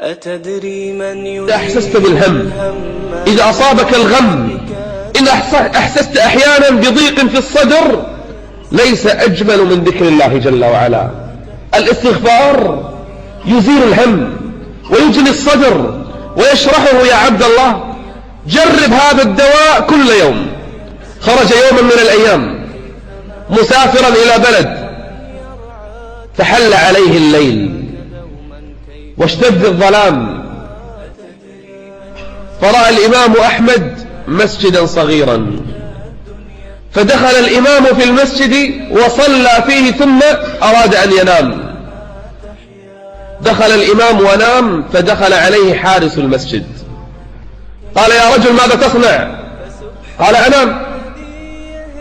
أتدري من إذا أحسست بالهم، إذا أصابك الغم، إن أحسست أحيانا بضيق في الصدر، ليس أجمل من ذكر الله جل وعلا. الاستغفار يزيل الهم ويجلي الصدر ويشرحه يا عبد الله. جرب هذا الدواء كل يوم. خرج يوما من الأيام مسافرا إلى بلد، فحل عليه الليل واشتد الظلام، فرأى الإمام أحمد مسجدا صغيرا، فدخل الإمام في المسجد وصلى فيه ثم أراد أن ينام. دخل الإمام ونام، فدخل عليه حارس المسجد قال: يا رجل ماذا تصنع؟ قال: أنام.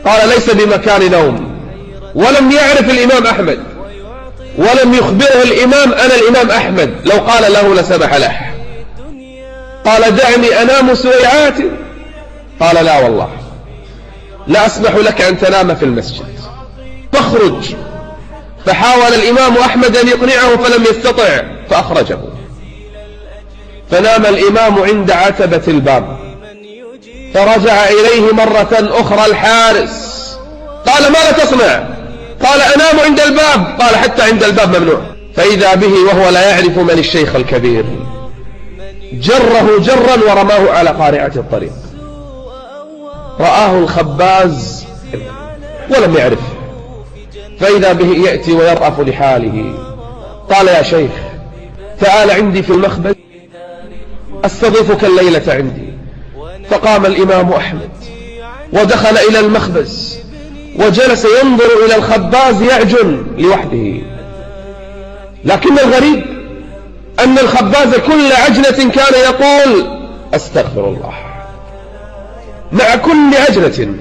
قال: ليس بمكان نوم. ولم يعرف الإمام أحمد ولم يخبره الإمام: أنا الإمام أحمد. لو قال له لسمح له. قال: دعني أنام سويعات. قال: لا والله، لا أسمح لك أن تنام في المسجد، فاخرج. فحاول الإمام أحمد أن يقنعه فلم يستطع، فأخرجه. فنام الإمام عند عتبة الباب، فرجع إليه مرة أخرى الحارس قال: ماذا تصنع؟ قال: أنام عند الباب. قال: حتى عند الباب ممنوع. فإذا به وهو لا يعرف من الشيخ الكبير، جره جرا ورماه على قارعة الطريق. رآه الخباز ولم يعرف، فإذا به يأتي ويرأف لحاله. قال: يا شيخ، تعال عندي في المخبز أستضيفك الليلة عندي. فقام الإمام أحمد ودخل إلى المخبز وجلس ينظر إلى الخباز يعجن لوحده. لكن الغريب أن الخباز كل عجنة كان يقول: أستغفر الله، مع كل عجنة،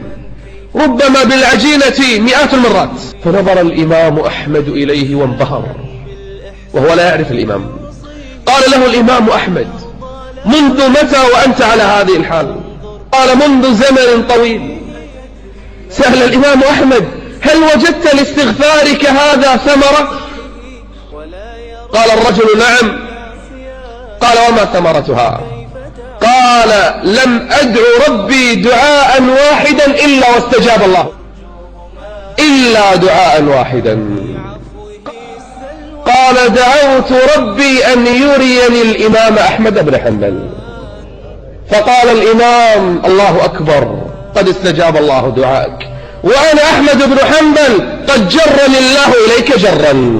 ربما بالعجينة مئات المرات. فنظر الإمام أحمد إليه وانبهر، وهو لا يعرف الإمام. قال له الإمام أحمد: منذ متى وأنت على هذه الحال؟ قال: منذ زمن طويل. سأل الإمام أحمد: هل وجدت لاستغفارك هذا ثمرة؟ قال الرجل: نعم. قال: وما ثمرتها؟ قال: لم أدعو ربي دعاء واحدا إلا واستجاب الله، إلا دعاء واحدا. قال: دعوت ربي أن يريني الإمام أحمد بن حنبل. فقال الإمام: الله أكبر، قد استجاب الله دعائك، وأنا أحمد بن حنبل قد جرني الله إليك جرا.